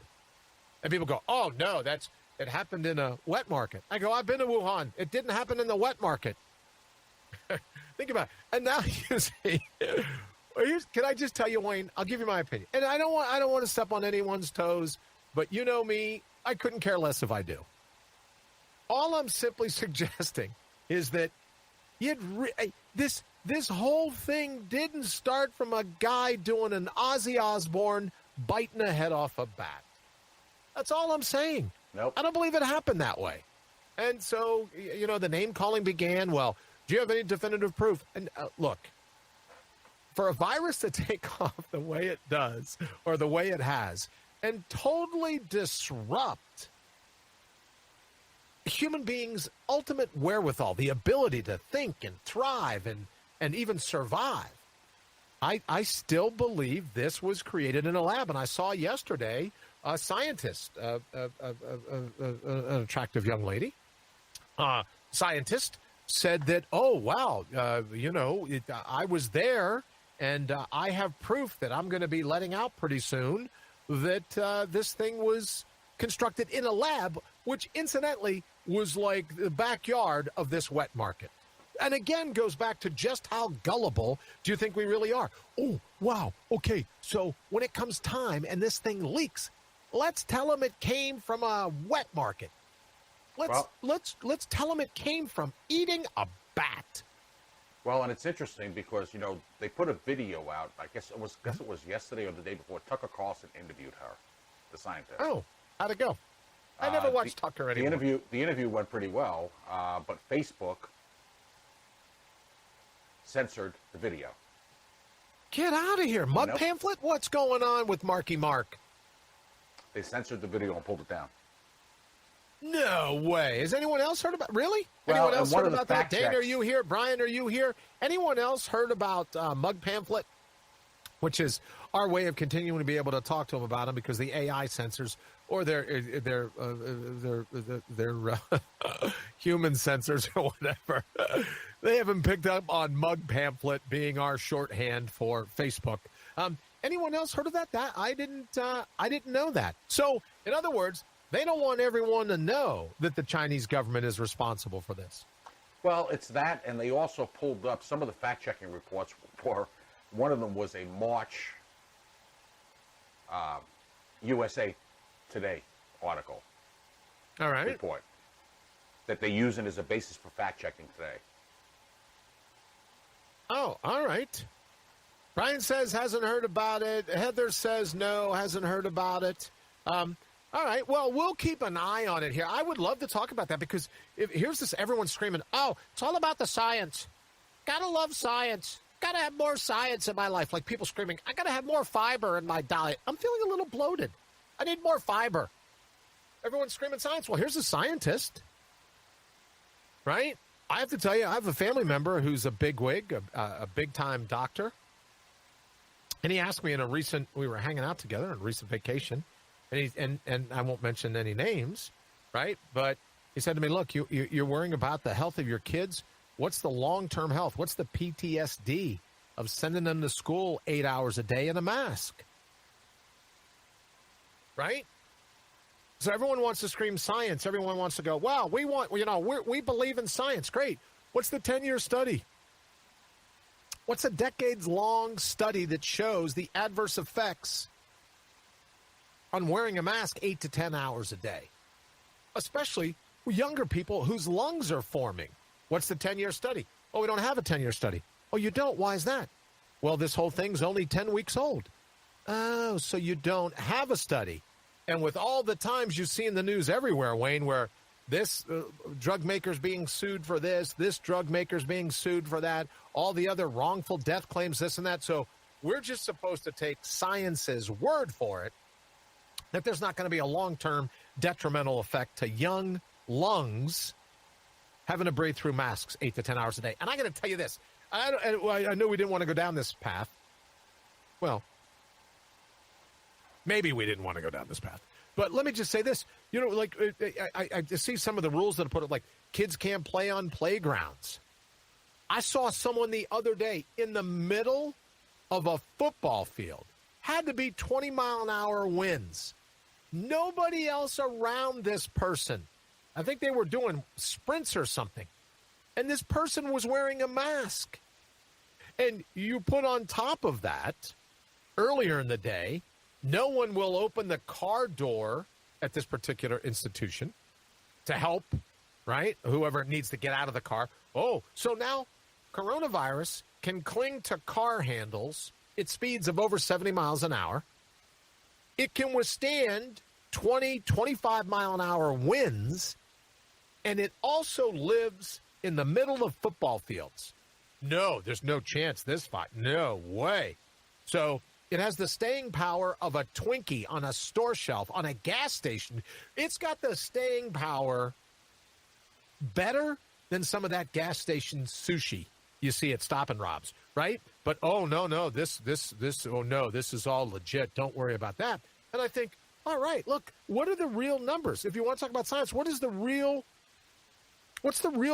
And people go, oh, no, it happened in a wet market. I go, I've been to Wuhan. It didn't happen in the wet market. Think about it. And now you see, can I just tell you, Wayne, I'll give you my opinion. And I don't want to step on anyone's toes, but you know me, I couldn't care less if I do. All I'm simply suggesting is that this whole thing didn't start from a guy doing an Ozzy Osbourne biting a head off a bat. That's all I'm saying. Nope. I don't believe it happened that way. And so, the name calling began, well, do you have any definitive proof? And look, for a virus to take off the way it does or the way it has and totally disrupt human beings' ultimate wherewithal, the ability to think and thrive and even survive, I still believe this was created in a lab. And I saw yesterday a scientist, an attractive young lady, scientist, said that, oh, wow, I was there, and I have proof that I'm going to be letting out pretty soon that this thing was constructed in a lab, which incidentally was like the backyard of this wet market. And again, goes back to just how gullible do you think we really are? Oh, wow, okay, so when it comes time and this thing leaks, let's tell them it came from a wet market. Let's tell them it came from eating a bat. Well, and it's interesting because they put a video out. I guess it was yesterday or the day before. Tucker Carlson interviewed her, the scientist. Oh, how'd it go? I never watched Tucker anymore. The interview went pretty well, but Facebook censored the video. Get out of here, Mug Pamphlet! What's going on with Marky Mark? They censored the video and pulled it down. No way. Has anyone else heard about? Really? Anyone else heard about that? Dane, are you here? Brian, are you here? Anyone else heard about Mug Pamphlet? Which is our way of continuing to be able to talk to them about them because the AI censors or their human censors or whatever, they haven't picked up on Mug Pamphlet being our shorthand for Facebook. Anyone else heard of that? I didn't know that. So, in other words, they don't want everyone to know that the Chinese government is responsible for this. Well, it's that, and they also pulled up some of the fact-checking reports for. One of them was a March USA Today article. All right. Report that they're using as a basis for fact-checking today. Oh, all right. Brian says hasn't heard about it. Heather says no, hasn't heard about it. All right. Well, we'll keep an eye on it here. I would love to talk about that because here's this, everyone's screaming, oh, it's all about the science. Gotta love science. Gotta have more science in my life. Like people screaming, I gotta have more fiber in my diet. I'm feeling a little bloated. I need more fiber. Everyone's screaming science. Well, here's a scientist, right? I have to tell you, I have a family member who's a bigwig, a big-time doctor. And he asked me we were hanging out together on a recent vacation. And I won't mention any names, right? But he said to me, look, you're worrying about the health of your kids. What's the long-term health? What's the PTSD of sending them to school 8 hours a day in a mask? Right? So everyone wants to scream science. Everyone wants to go, wow, we believe in science. Great. What's the 10-year study? What's a decades-long study that shows the adverse effects on wearing a mask 8 to 10 hours a day, especially younger people whose lungs are forming? What's the 10-year study? Oh, we don't have a 10-year study. Oh, you don't? Why is that? Well, this whole thing's only 10 weeks old. Oh, so you don't have a study. And with all the times you see in the news everywhere, Wayne, where this drug maker's being sued for this drug maker's being sued for that, all the other wrongful death claims, this and that. So we're just supposed to take science's word for it that there's not going to be a long-term detrimental effect to young lungs having to breathe through masks 8 to 10 hours a day. And I got to tell you this. I know we didn't want to go down this path. Well, maybe we didn't want to go down this path. But let me just say this. You know, like, I see some of the rules that are put up, like kids can't play on playgrounds. I saw someone the other day in the middle of a football field. Had to be 20-mile-an-hour winds. Nobody else around this person. I think they were doing sprints or something. And this person was wearing a mask. And you put on top of that, earlier in the day, no one will open the car door at this particular institution to help, right? Whoever needs to get out of the car. Oh, so now coronavirus can cling to car handles at speeds of over 70 miles an hour. It can withstand 20, 25-mile-an-hour winds, and it also lives in the middle of football fields. No, there's no chance this fight. No way. So it has the staying power of a Twinkie on a store shelf, on a gas station. It's got the staying power better than some of that gas station sushi you see at Stop and Rob's, right? But, oh, no, this is all legit. Don't worry about that. And I think, all right, look, what are the real numbers? If you want to talk about science, what's the real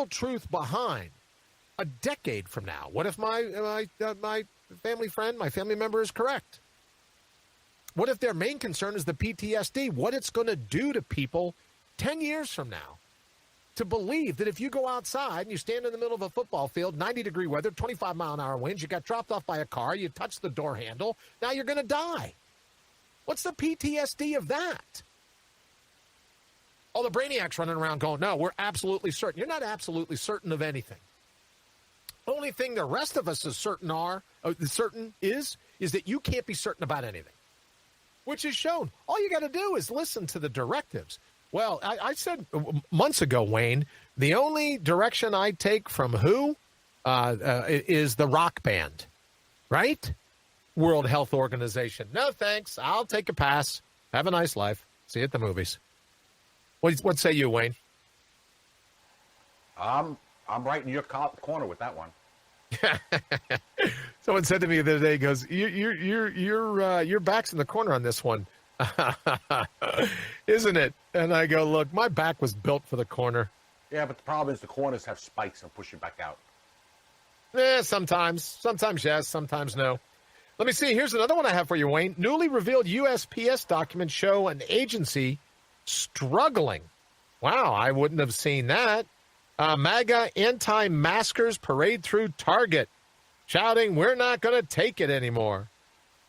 truth behind a decade from now? What if my family friend, my family member is correct? What if their main concern is the PTSD? What it's going to do to people 10 years from now to believe that if you go outside and you stand in the middle of a football field, 90-degree weather, 25-mile-an-hour winds, you got dropped off by a car, you touched the door handle, now you're going to die. What's the PTSD of that? All the brainiacs running around going, no, we're absolutely certain. You're not absolutely certain of anything. Only thing the rest of us is certain is that you can't be certain about anything, which is shown. All you got to do is listen to the directives. Well, I said months ago, Wayne, the only direction I take from who is the rock band, right? World Health Organization. No, thanks. I'll take a pass. Have a nice life. See you at the movies. What say you, Wayne? I'm right in your corner with that one. Someone said to me the other day, he goes, your back's in the corner on this one. Isn't it? And I go, look, my back was built for the corner. Yeah, but the problem is the corners have spikes and push you back out. Sometimes. Sometimes yes, sometimes no. Let me see. Here's another one I have for you, Wayne. Newly revealed USPS documents show an agency struggling. Wow, I wouldn't have seen that. MAGA anti-maskers parade through Target, shouting, we're not going to take it anymore.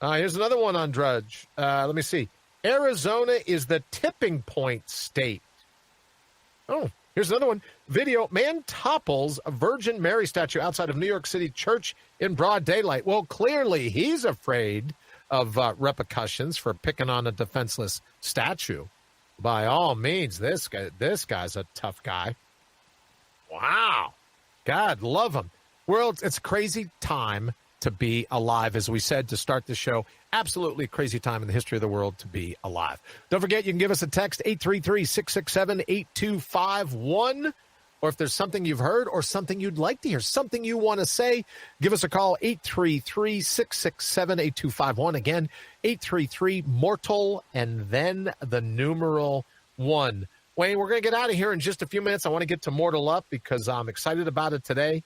Here's another one on Drudge. Let me see. Arizona is the tipping point state. Oh, here's another one. Video, man topples a Virgin Mary statue outside of New York City church in broad daylight. Well, clearly he's afraid of repercussions for picking on a defenseless statue. By all means, this guy's a tough guy. Wow. God, love him. World, it's a crazy time to be alive, as we said to start the show. Absolutely crazy time in the history of the world to be alive. Don't forget, you can give us a text, 833-667-8251. Or if there's something you've heard or something you'd like to hear, something you want to say, give us a call, 833-667-8251. Again, 833-MORTAL, and then the numeral 1. Wayne, we're going to get out of here in just a few minutes. I want to get to Mortal Up because I'm excited about it today.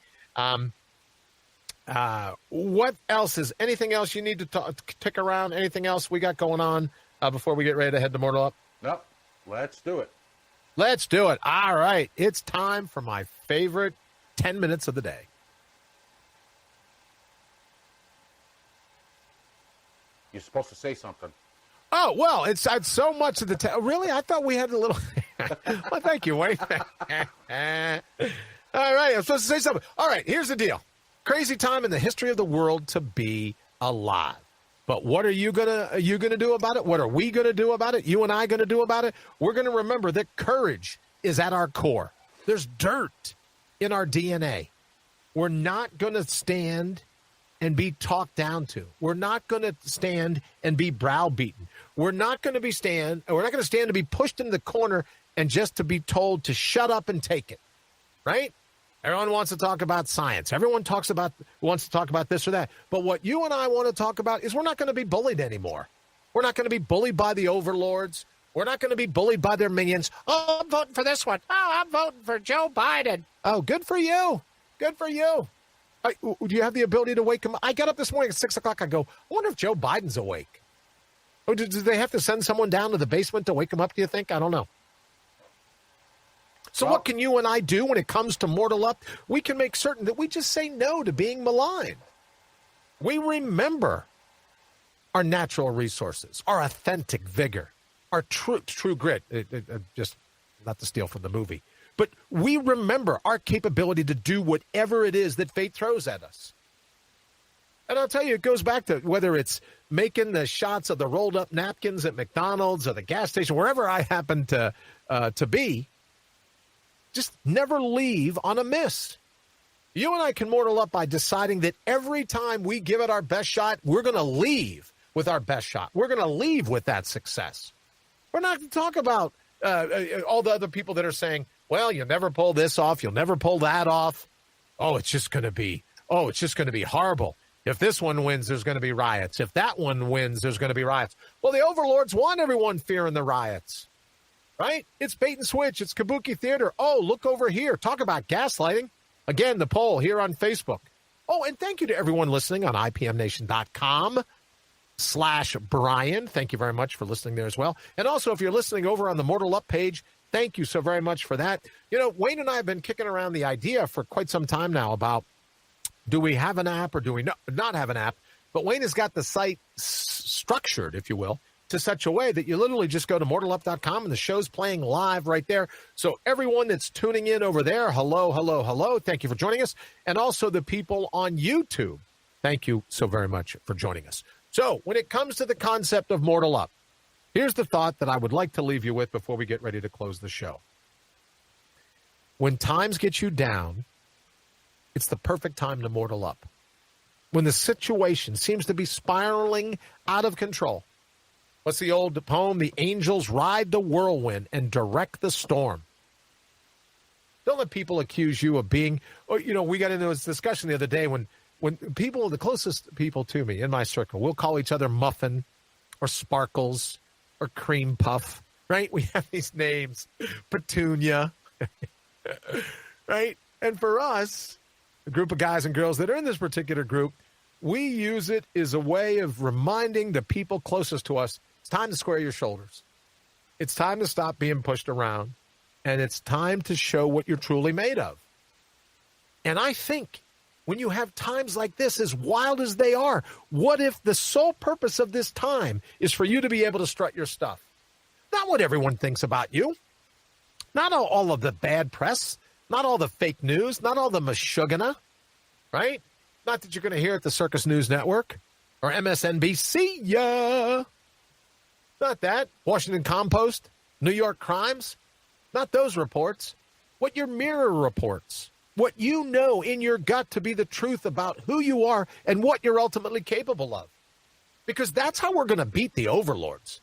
What else is, anything else you need to tick around? Anything else we got going on before we get ready to head to Mortal Up? Nope. Let's do it. Let's do it. All right. It's time for my favorite 10 minutes of the day. You're supposed to say something. Oh, well, it's so much of the really? I thought we had a little. Well, thank you, Wayne. All right. I'm supposed to say something. All right. Here's the deal. Crazy time in the history of the world to be alive. But what are you gonna do about it? What are we gonna do about it? You and I gonna do about it? We're gonna remember that courage is at our core. There's dirt in our DNA. We're not gonna stand and be talked down to. We're not gonna stand and be browbeaten. We're not gonna stand to be pushed in the corner and just to be told to shut up and take it. Right? Everyone wants to talk about science. Everyone wants to talk about this or that. But what you and I want to talk about is we're not going to be bullied anymore. We're not going to be bullied by the overlords. We're not going to be bullied by their minions. Oh, I'm voting for this one. Oh, I'm voting for Joe Biden. Oh, good for you. Good for you. Do you have the ability to wake him up? I got up this morning at 6 o'clock. I go, I wonder if Joe Biden's awake. Oh, do they have to send someone down to the basement to wake him up, do you think? I don't know. So what can you and I do when it comes to Mortal Up? We can make certain that we just say no to being maligned. We remember our natural resources, our authentic vigor, our true grit. Just not to steal from the movie. But we remember our capability to do whatever it is that fate throws at us. And I'll tell you, it goes back to whether it's making the shots of the rolled up napkins at McDonald's or the gas station, wherever I happen to be. Just never leave on a miss. You and I can Mortal Up by deciding that every time we give it our best shot, we're going to leave with our best shot. We're going to leave with that success. We're not going to talk about all the other people that are saying, well, you'll never pull this off. You'll never pull that off. It's just going to be horrible. If this one wins, there's going to be riots. If that one wins, there's going to be riots. Well, the overlords want everyone fearing the riots. Right? It's bait and switch. It's kabuki theater. Oh, look over here. Talk about gaslighting. Again, the poll here on Facebook. Oh, and thank you to everyone listening on IPMNation.com/Brian. Thank you very much for listening there as well. And also, if you're listening over on the Mortal Up page, thank you so very much for that. You know, Wayne and I have been kicking around the idea for quite some time now about do we have an app or do we not have an app? But Wayne has got the site structured, if you will, to such a way that you literally just go to mortalup.com and the show's playing live right there. So everyone that's tuning in over there, hello, hello, hello. Thank you for joining us. And also the people on YouTube, thank you so very much for joining us. So when it comes to the concept of Mortal Up, here's the thought that I would like to leave you with before we get ready to close the show. When times get you down, it's the perfect time to Mortal Up. When the situation seems to be spiraling out of control, what's the old poem? The angels ride the whirlwind and direct the storm. Don't let people accuse you of being, or, you know, we got into this discussion the other day when people, the closest people to me in my circle, we'll call each other Muffin or Sparkles or Cream Puff, right? We have these names, Petunia, right? And for us, a group of guys and girls that are in this particular group, we use it as a way of reminding the people closest to us, it's time to square your shoulders. It's time to stop being pushed around. And it's time to show what you're truly made of. And I think when you have times like this, as wild as they are, what if the sole purpose of this time is for you to be able to strut your stuff? Not what everyone thinks about you. Not all of the bad press. Not all the fake news. Not all the mashugana. Right? Not that you're going to hear at the Circus News Network or MSNBC. Yeah. Not that. Washington Compost. New York crimes? Not those reports. What your mirror reports. What you know in your gut to be the truth about who you are and what you're ultimately capable of. Because that's how we're going to beat the overlords.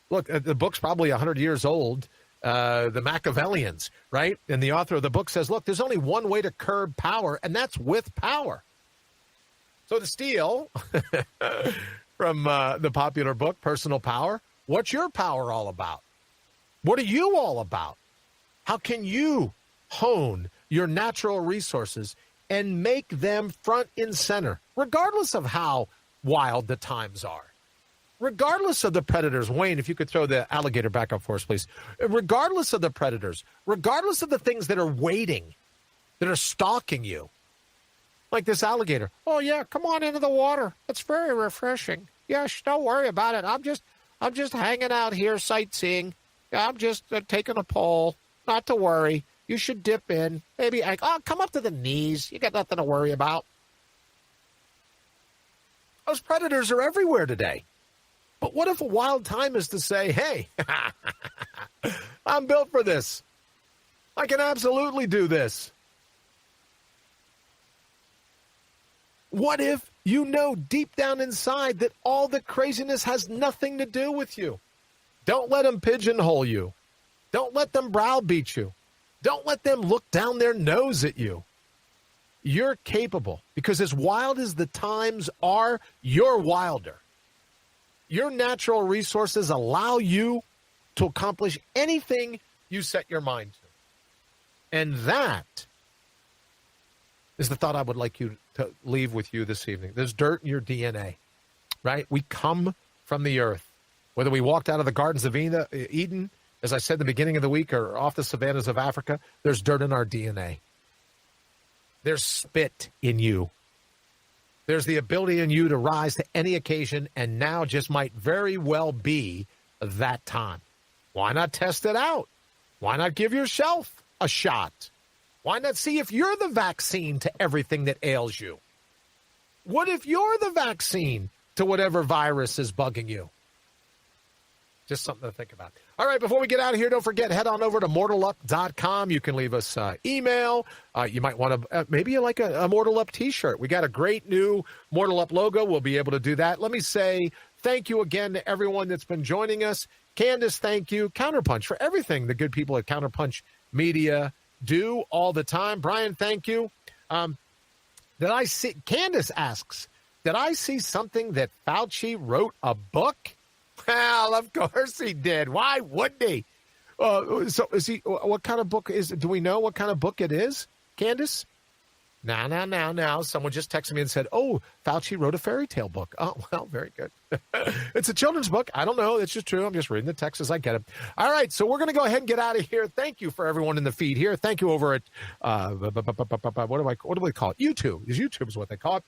Look, the book's probably 100 years old, the Machiavellians, right? And the author of the book says, look, there's only one way to curb power, and that's with power. So to steal from the popular book, Personal Power, what's your power all about? What are you all about? How can you hone your natural resources and make them front and center, regardless of how wild the times are? Regardless of the predators, Wayne, if you could throw the alligator back up for us, please. Regardless of the predators, regardless of the things that are waiting, that are stalking you, like this alligator. Oh yeah, come on into the water. It's very refreshing. Yes, don't worry about it. I'm just hanging out here sightseeing. I'm just taking a pull. Not to worry. You should dip in. Maybe come up to the knees. You got nothing to worry about. Those predators are everywhere today. But what if a wild time is to say, hey, I'm built for this. I can absolutely do this. What if you know deep down inside that all the craziness has nothing to do with you? Don't let them pigeonhole you. Don't let them browbeat you. Don't let them look down their nose at you. You're capable, because as wild as the times are, you're wilder. Your natural resources allow you to accomplish anything you set your mind to. And that is the thought I would like you to leave with you this evening. There's dirt in your DNA, right? We come from the earth. Whether we walked out of the gardens of Eden, as I said in the beginning of the week, or off the savannas of Africa, there's dirt in our DNA. There's spit in you. There's the ability in you to rise to any occasion, and now just might very well be that time. Why not test it out? Why not give yourself a shot? Why not see if you're the vaccine to everything that ails you? What if you're the vaccine to whatever virus is bugging you? Just something to think about. All right, before we get out of here, don't forget, head on over to mortalup.com. You can leave us email. You might want to, maybe you like a Mortal Up t-shirt. We got a great new Mortal Up logo. We'll be able to do that. Let me say thank you again to everyone that's been joining us. Candace, thank you. Counterpunch, for everything the good people at Counterpunch Media do all the time. Brian, thank you. Did I see, Candace asks, did I see something that Fauci wrote a book? Well, of course he did. Why wouldn't he? So is he? What kind of book is? Do we know what kind of book it is, Candace? Now. Someone just texted me and said, "Oh, Fauci wrote a fairy tale book." Oh, well, very good. It's a children's book. I don't know. It's just true. I'm just reading the text as I get it. All right, so we're going to go ahead and get out of here. Thank you for everyone in the feed here. Thank you over at what do we call it? YouTube. YouTube is what they call it.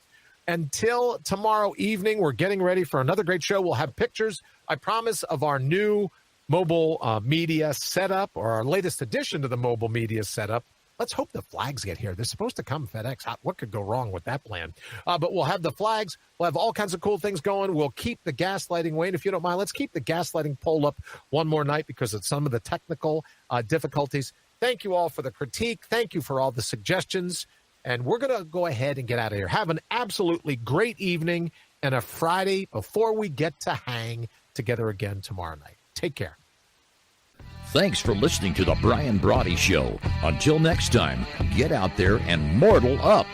Until tomorrow evening, we're getting ready for another great show. We'll have pictures, I promise, of our new mobile media setup, or our latest addition to the mobile media setup. Let's hope the flags get here. They're supposed to come FedEx. What could go wrong with that plan? But we'll have the flags. We'll have all kinds of cool things going. We'll keep the gaslighting, Wayne, if you don't mind. Let's keep the gaslighting poll up one more night because of some of the technical difficulties. Thank you all for the critique. Thank you for all the suggestions. And we're going to go ahead and get out of here. Have an absolutely great evening and a Friday before we get to hang together again tomorrow night. Take care. Thanks for listening to the Brian Brawdy Show. Until next time, get out there and mortal up.